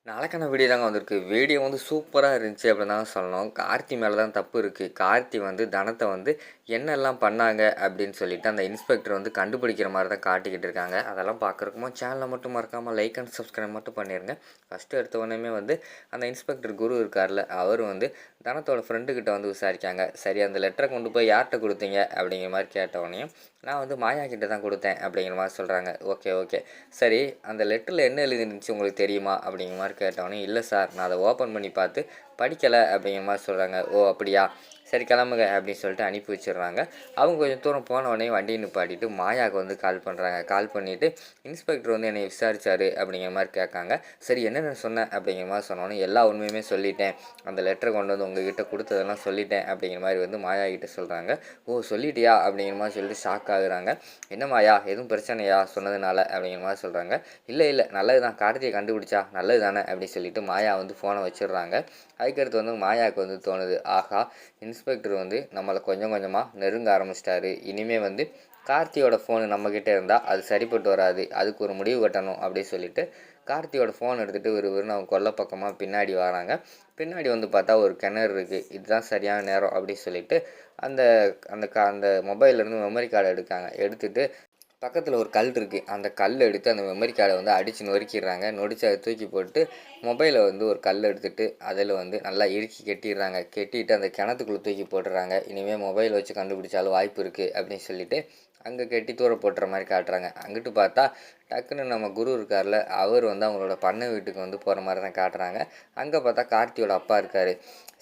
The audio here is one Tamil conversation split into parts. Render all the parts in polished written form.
நாளைக்கான வீடியோ தாங்க வந்திருக்கு. வீடியோ வந்து சூப்பரா இருந்துச்சு அப்படின்னு தான் சொல்லணும். கார்த்தி மேல தான் தப்பு இருக்கு. கார்த்தி வந்து தனத்த வந்து என்னெல்லாம் பண்ணாங்க அப்படின்னு சொல்லிட்டு அந்த இன்ஸ்பெக்டர் வந்து கண்டுபிடிக்கிற மாரி தான் காட்டிக்கிட்டு இருக்காங்க. அதெல்லாம் பார்க்குறக்குமா சேனல மட்டும் மறக்காம லைக் அண்ட் சப்ஸ்கிரைப் மட்டும் பண்ணிருங்க. ஃபர்ஸ்ட்டு எடுத்த உடனேயுமே வந்து அந்த இன்ஸ்பெக்டர் குரு இருக்கார்ல, அவரு வந்து தனத்தோட ஃப்ரெண்டு கிட்ட வந்து விசாரிக்காங்க. சரி அந்த லெட்டர கொண்டு போய் யார்ட்ட குடுத்தீங்க? அப்படிங்கிற மாரி கேட்ட உடனேயும், நான் வந்து மாயா கிட்ட தான் குடுத்தேன் அப்படிங்கிற மாரி சொல்றாங்க. Okay, okay. சரி அந்த லெட்டர்ல என்ன எழுதிருந்துச்சு உங்களுக்கு தெரியுமா? அப்படிங்கிற மாரி கேட்டோனே, "இல்ல சார். நான் அத ஓப்பன் பண்ணி பார்த்து படிக்கல." அப்படிங்கிற மாரி சொல்றாங்க. "ஓ! அப்படியா? சரி கிளம்புங்க." அப்படின்னு சொல்லிட்டு அனுப்பி வச்சுடுறாங்க. அவங்க கொஞ்சம் தூரம் போன உடனே வண்டிய நிப்பாட்டிட்டு மாயாவுக்கு வந்து கால் பண்ணுறாங்க. கால் பண்ணிவிட்டு, "இன்ஸ்பெக்டர் வந்து என்னை விசாரிச்சாரு." அப்படிங்கிற மாரி கேட்காங்க. சரி என்னென்ன சொன்ன? அப்படிங்கிற மாரி சொன்னோனே, "எல்லா உண்மையுமே சொல்லிட்டேன். அந்த லெட்டர கொண்டு வந்து உங்ககிட்ட குடுத்ததெல்லாம் சொல்லிட்டேன்." அப்படிங்கிற மாரி வந்து மாயா கிட்ட சொல்றாங்க. "ஓ! சொல்லிட்டியா?" அப்படிங்கிற மாரி சொல்லிட்டு ஷாக் ஆகுறாங்க. "என்ன மாயா? எதுவும் பிரச்சனையா சொன்னதுனால?" அப்படிங்கிற மாரி சொல்றாங்க. "இல்ல, இல்ல. நல்லது தான். கார்த்திய கண்டுபிடிச்சா நல்லது தானே." அப்படி சொல்லிட்டு மாயா வந்து ஃபோனை வச்சுடுறாங்க. அதுக்கடுத்து வந்து மாயாவுக்கு வந்து தோணுது, ஆஹா! இன்ஸ்பெக்டர் வந்து நம்மள கொஞ்சம் கொஞ்சமா நெருங்க ஆரம்பிச்சிட்டாரு. இனிமே வந்து கார்த்தியோட ஃபோனு நம்மக்கிட்ட இருந்தா அது சரிப்பட்டு வராது. அதுக்கு ஒரு முடிவு கட்டணும் அப்படின்னு சொல்லிட்டு, கார்த்தியோட ஃபோன் எடுத்துட்டு விறுவிறுன்னு அவங்க கொல்லை பக்கமா பின்னாடி வராங்க. பின்னாடி வந்து பார்த்தா ஒரு கிணறு இருக்கு. இதுதான் சரியான நேரம் அப்படின்னு சொல்லிட்டு, அந்த அந்த மொபைல்லேருந்து மெமரி கார்ட எடுக்காங்க. எடுத்துட்டு பக்கத்தில் ஒரு கல் இருக்குது. அந்த கல் எடுத்து அந்த மெமரி கார்டை வந்து அடித்து நொறுக்கிடுறாங்க. நொடிச்சு அதை தூக்கி போட்டு மொபைலை வந்து ஒரு கல் எடுத்துட்டு அதில் வந்து நல்லா இறுக்கி கெட்டிடுறாங்க. கெட்டிட்டு அந்த கிணத்துக்குள்ளே தூக்கி போட்டுடுறாங்க. இனிமேல் மொபைல் வச்சு கண்டுபிடிச்சாலும் வாய்ப்பு இருக்குது அப்படின்னு சொல்லிட்டு அங்கே கெட்டி தூர போட்டுற மாதிரி காட்டுறாங்க. அங்கிட்டு பார்த்தா டக்குன்னு நம்ம குரு இருக்கார்ல, அவர் வந்து அவங்களோட பண்ணை வீட்டுக்கு வந்து போகிற மாதிரி தான் காட்டுறாங்க. அங்கே பார்த்தா கார்த்தியோட அப்பா இருக்கார்.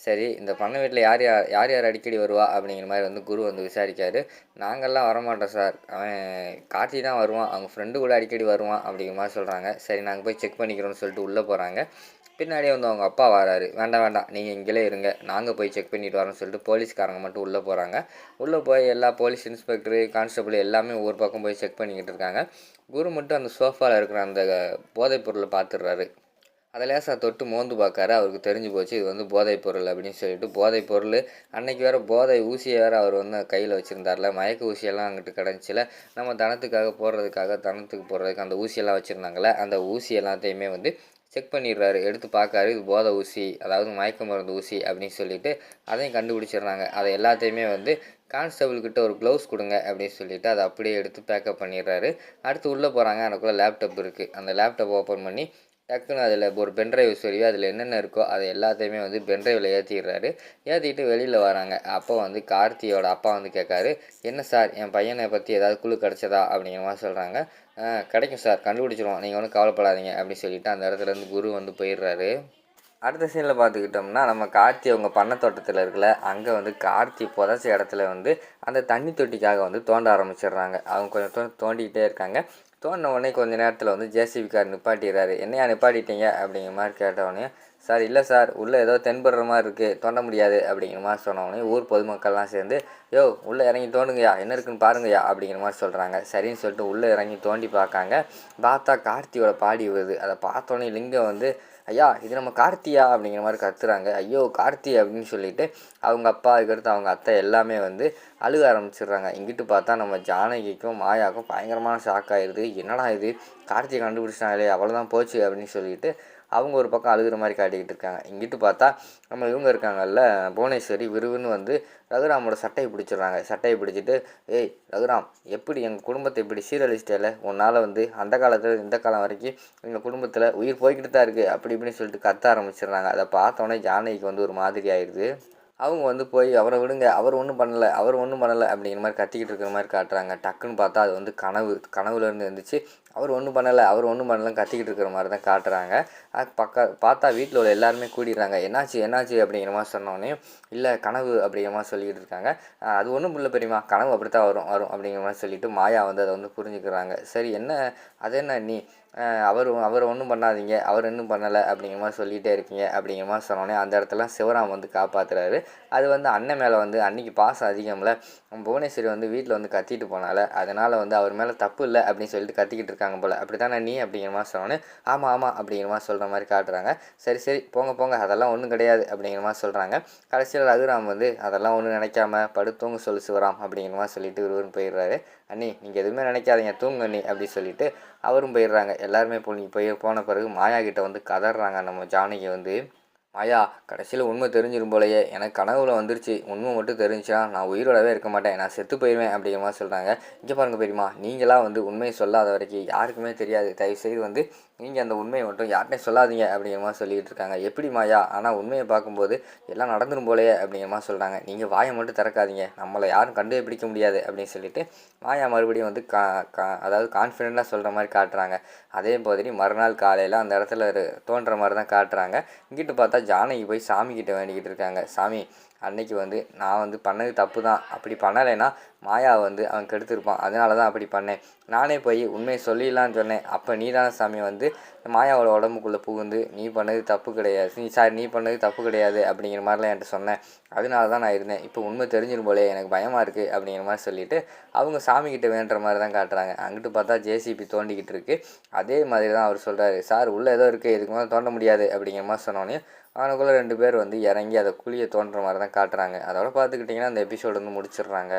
சரி இந்த பண்ணை வீட்டில் யார் யார் யார் யார் அடிக்கடி வருவா அப்படிங்கிற மாதிரி வந்து குரு வந்து விசாரிக்காரு. நாங்கள்லாம் வரமாட்டோம் சார். அவன் கார்த்தி தான் வருவான். அவங்க ஃப்ரெண்டு கூட அடிக்கடி வருவான் அப்படிங்கிற மாதிரி சொல்கிறாங்க. சரி நாங்கள் போய் செக் பண்ணிக்கிறோம்னு சொல்லிட்டு உள்ளே போகிறாங்க. பின்னாடியே வந்து அவங்க அப்பா வராரு. வேண்டாம் வேண்டாம் நீங்கள் இங்கேயே இருங்க. நாங்கள் போய் செக் பண்ணிட்டு வரோம்னு சொல்லிட்டு போலீஸ்காரங்க மட்டும் உள்ளே போகிறாங்க. உள்ளே போய் எல்லா போலீஸ் இன்ஸ்பெக்டரு, கான்ஸ்டபிள் எல்லாமே ஒவ்வொரு பக்கம் போய் செக் பண்ணிக்கிட்டு இருக்காங்க. குரு மட்டும் அந்த சோஃபாவில் இருக்கிற அந்த போதைப் பொருளை பார்த்துடுறாரு. அதை லேசாக தொட்டு மோந்து பார்க்காரு. அவருக்கு தெரிஞ்சு போச்சு இது வந்து போதைப் பொருள் அப்படின்னு சொல்லிட்டு. போதைப் பொருள் அன்னைக்கு வேறு போதை ஊசியை வேறு அவர் வந்து கையில் வச்சுருந்தார்ல. மயக்க ஊசியெல்லாம் அங்கிட்டு கிடந்துச்சில. நம்ம தனத்துக்காக போடுறதுக்காக தனத்துக்கு போடுறதுக்கு அந்த ஊசியெல்லாம் வச்சுருந்தாங்களே, அந்த ஊசி எல்லாத்தையுமே வந்து செக் பண்ணிடுறாரு. எடுத்து பார்க்காரு. இது போதை ஊசி, அதாவது மயக்க மருந்து ஊசி அப்படின்னு சொல்லிட்டு அதையும் கண்டுபிடிச்சிடுறாங்க. அதை எல்லாத்தையுமே வந்து கான்ஸ்டபிள்கிட்ட ஒரு க்ளவுஸ் கொடுங்க அப்படின்னு சொல்லிட்டு அதை அப்படியே எடுத்து பேக்கப் பண்ணிடுறாரு. அடுத்து உள்ளே போகிறாங்க. எனக்குள்ளே லேப்டாப் இருக்குது. அந்த லேப்டாப் ஓப்பன் பண்ணி டக்குன்னு அதில் ஒரு பென்ட்ரைவ் சொருவி அதில் என்னென்ன இருக்கோ அதை எல்லாத்தையுமே வந்து பென்ட்ரைவில் ஏற்றிடுறாரு. ஏற்றிட்டு வெளியில் வராங்க. அப்போ வந்து கார்த்தியோட அப்பா வந்து கேட்காரு, என்ன சார் என் பையனை பற்றி ஏதாவது குழு கிடச்சதா அப்படிங்கிற மாதிரி சொல்கிறாங்க. கிடைக்கும் சார், கண்டுபிடிச்சிருவோம், நீங்கள் ஒன்றும் கவலைப்படாதீங்க அப்படின்னு சொல்லிட்டு அந்த இடத்துலேருந்து குரு வந்து போயிடுறாரு. அடுத்த சீனில் பார்த்துக்கிட்டோம்னா நம்ம கார்த்தி அவங்க பண்ணை தோட்டத்தில் இருக்கல, அங்கே வந்து கார்த்தி புதைச்ச இடத்துல வந்து அந்த தண்ணி தொட்டிக்காக வந்து தோண்ட ஆரம்பிச்சிடுறாங்க. அவங்க கொஞ்சம் தோண்டிக்கிட்டே இருக்காங்க. தோண்டின உடனே கொஞ்சம் நேரத்தில் வந்து ஜேசிபிக்கார் நிப்பாட்டிடுறாரு. என்னையா நிப்பாட்டிட்டீங்க அப்படிங்கிற மாதிரி கேட்டவுடனே, சார் இல்லை சார் உள்ளே ஏதோ தென்படுற மாதிரி இருக்குது, தோண்ட முடியாது அப்படிங்கிற மாதிரி சொன்னோடனே ஊர் பொதுமக்கள்லாம் சேர்ந்து, யோ உள்ளே இறங்கி தோண்டுங்கய்யா, என்ன இருக்குன்னு பாருங்கய்யா அப்படிங்கிற மாதிரி சொல்கிறாங்க. சரின்னு சொல்லிட்டு உள்ளே இறங்கி தோண்டி பார்க்காங்க. பார்த்தா கார்த்தியோட பாடி வருது. அதை பார்த்தோன்னே லிங்கம் வந்து, ஐயா இது நம்ம கார்த்தியா அப்படிங்கிற மாதிரி கத்துறாங்க. ஐயோ கார்த்தி அப்படின்னு சொல்லிட்டு அவங்க அப்பா, அதுக்கடுத்து அவங்க அத்தை எல்லாமே வந்து அழுக ஆரம்பிச்சிடுறாங்க. இங்கிட்டு பார்த்தா நம்ம ஜானகிக்கும் மாயாவுக்கும் பயங்கரமான ஷாக் ஆயிடுது. என்னடா இது, கார்த்தியை கண்டுபிடிச்சிட்டாங்களே, அவ்வளோதான் போச்சு அப்படின்னு சொல்லிட்டு அவங்க ஒரு பக்கம் அழுகிற மாதிரி காட்டிக்கிட்டு இருக்காங்க. இங்கிட்டு பார்த்தா நம்ம இவங்க இருக்காங்கல்ல, புவனேஸ்வரி விறுவிறுன்னு வந்து ரகுராமோட சட்டையை பிடிச்சிடுறாங்க. சட்டையை பிடிச்சிட்டு, ஏய் ரகுராம், எப்படி எங்கள் குடும்பத்தை இப்படி சீரழிச்சிட்டேல, உன்னால் வந்து அந்த காலத்தில் இந்த காலம் வரைக்கும் எங்கள் குடும்பத்தில் உயிர் போய்கிட்டு தான் இருக்குது அப்படி இப்படின்னு சொல்லிட்டு கத்த ஆரம்பிச்சிடுறாங்க. அதை பார்த்தோன்னே ஜானகிக்கு வந்து ஒரு மாதிரி ஆயிடுது. அவங்க வந்து போய் அவரை விடுங்க, அவர் ஒன்றும் பண்ணலை, அவர் ஒன்றும் பண்ணலை அப்படிங்கிற மாதிரி கத்திக்கிட்டு இருக்கிற மாதிரி காட்டுறாங்க. டக்குன்னு பார்த்தா அது வந்து கனவுலேருந்து இருந்துச்சு. அவர் ஒன்றும் பண்ணலை, அவர் ஒன்றும் பண்ணலைன்னு கத்திக்கிட்டு இருக்கிற மாதிரி தான் காட்டுறாங்க. பார்த்தா வீட்டில் உள்ள எல்லாருமே கூடிடுறாங்க. என்னாச்சு என்னாச்சு அப்படிங்கிற மாதிரி சொன்னோடனே, இல்லை கனவு அப்படிங்கிற மாதிரி சொல்லிக்கிட்டு இருக்காங்க. அது ஒன்றும் இல்லை பெரியம்மா, கனவு அப்படி தான் வரும் வரும் அப்படிங்கிற மாதிரி சொல்லிவிட்டு மாயா வந்து அதை வந்து புரிஞ்சுக்கிறாங்க. சரி என்ன, அது என்ன நீ அவர் ஒன்றும் பண்ணாதீங்க, அவர் இன்னும் பண்ணலை அப்படிங்கிற மாதிரி சொல்லிகிட்டே இருக்கீங்க அப்படிங்கிற மாதிரி சொன்னோடனே அந்த இடத்துல சிவராம் வந்து காப்பாற்றுறாரு. அது வந்து அண்ணன் மேலே வந்து அன்றைக்கி பாசம் அதிகம்ல, புவனேஸ்வரி வந்து வீட்டில் வந்து கத்திட்டு போனால, அதனால் வந்து அவர் மேலே தப்பு இல்லை அப்படின்னு சொல்லிட்டு கத்திக்கிட்டு இருக்காங்க போல், அப்படி தானே நீ அப்படிங்கிற மாதிரி சொன்னோன்னே, ஆமாம் ஆமாம் அப்படிங்கிற மாதிரி சொல்கிற மாதிரி காட்டுறாங்க. சரி சரி போங்க போங்க, அதெல்லாம் ஒன்றும் கிடையாது அப்படிங்கிற மாதிரி சொல்கிறாங்க. கடைசியில் ரகுராம் வந்து அதெல்லாம் ஒன்றும் நினைக்காம படுத்தூங்க சொல்லு சிவராம் அப்படிங்கிற மாதிரி சொல்லிட்டு விறுவிறுன்னு போயிடுறாரு. அண்ணி நீங்கள் எதுவுமே நினைக்காதீங்க, தூங்கு அண்ணி அப்படி சொல்லிட்டு அவரும் போயிடுறாங்க. எல்லாருமே போன பிறகு மாயா கிட்ட வந்து கதறாங்க நம்ம ஜானகி வந்து. மாயா கடைசியில் உண்மை தெரிஞ்சிரும் போலயே, எனக்கு கனவுல வந்துருச்சு, உண்மை மட்டும் தெரிஞ்சுச்சுன்னா நான் உயிரோடவே இருக்க மாட்டேன், நான் செத்து போயிடுவேன் அப்படிங்கிற மாதிரி சொல்கிறாங்க. இங்கே பாருங்கள் பெரியம்மா, நீங்களாம் வந்து உண்மையை சொல்லாத வரைக்கும் யாருக்குமே தெரியாது, தயவுசெய்து வந்து நீங்கள் அந்த உண்மையை மட்டும் யார்கிட்டையும் சொல்லாதீங்க அப்படிங்கிற மாதிரி சொல்லிகிட்டு இருக்காங்க. எப்படி மாயா, ஆனால் உண்மையை பார்க்கும்போது எல்லாம் நடந்துரும் போலயே அப்படிங்கிற மாதிரி சொல்கிறாங்க. நீங்கள் வாயை மட்டும் திறக்காதீங்க, நம்மளை யாரும் கண்டே பிடிக்க முடியாது அப்படின்னு சொல்லிட்டு மாயா மறுபடியும் வந்து அதாவது கான்ஃபிடெண்ட்டாக சொல்கிற மாதிரி காட்டுறாங்க. அதே மாதிரி மறுநாள் காலையில் அந்த இடத்துல தோன்ற மாதிரி தான் காட்டுறாங்க. இங்கிட்டு பார்த்தா ஜானகி போய் சாமிக்கிட்ட வேண்டிக்கிட்டு இருக்காங்க. சாமி, அன்னைக்கு வந்து நான் வந்து பண்ணது தப்பு தான், அப்படி பண்ணலைன்னா மாயா வந்து அவன் கெடுத்திருப்பான், அதனால தான் அப்படி பண்ணேன். நானே போய் உண்மையை சொல்லிடலான்னு சொன்னேன். அப்போ நீ தானே சாமி வந்து மாயாவோட உடம்புக்குள்ளே புகுந்து நீ பண்ணது தப்பு கிடையாது, நீ பண்ணது தப்பு கிடையாது அப்படிங்கிற மாதிரிலாம் என்கிட்ட சொன்னேன். அதனால தான் நான் இருந்தேன். இப்போ உண்மை தெரிஞ்சிடும் போலே, எனக்கு பயமாக இருக்குது அப்படிங்கிற மாதிரி சொல்லிவிட்டு அவங்க சாமிக்கிட்ட வேண்டுற மாதிரி தான் காட்டுறாங்க. அங்கிட்டு பார்த்தா ஜேசிபி தோண்டிக்கிட்டு இருக்குது. அதே மாதிரி தான் அவர் சொல்கிறாரு, சார் உள்ளே ஏதோ இருக்குது, இதுக்கு மேலே தோண்ட முடியாது அப்படிங்கிற மாதிரி சொன்னோன்னே அவனுக்குள்ளே 2 பேர் வந்து இறங்கி அதை குழியை தோன்ற மாதிரி தான் காட்டுறாங்க. அதோட பார்த்துக்கிட்டிங்கன்னா அந்த எபிசோடு வந்து முடிச்சிடுறாங்க.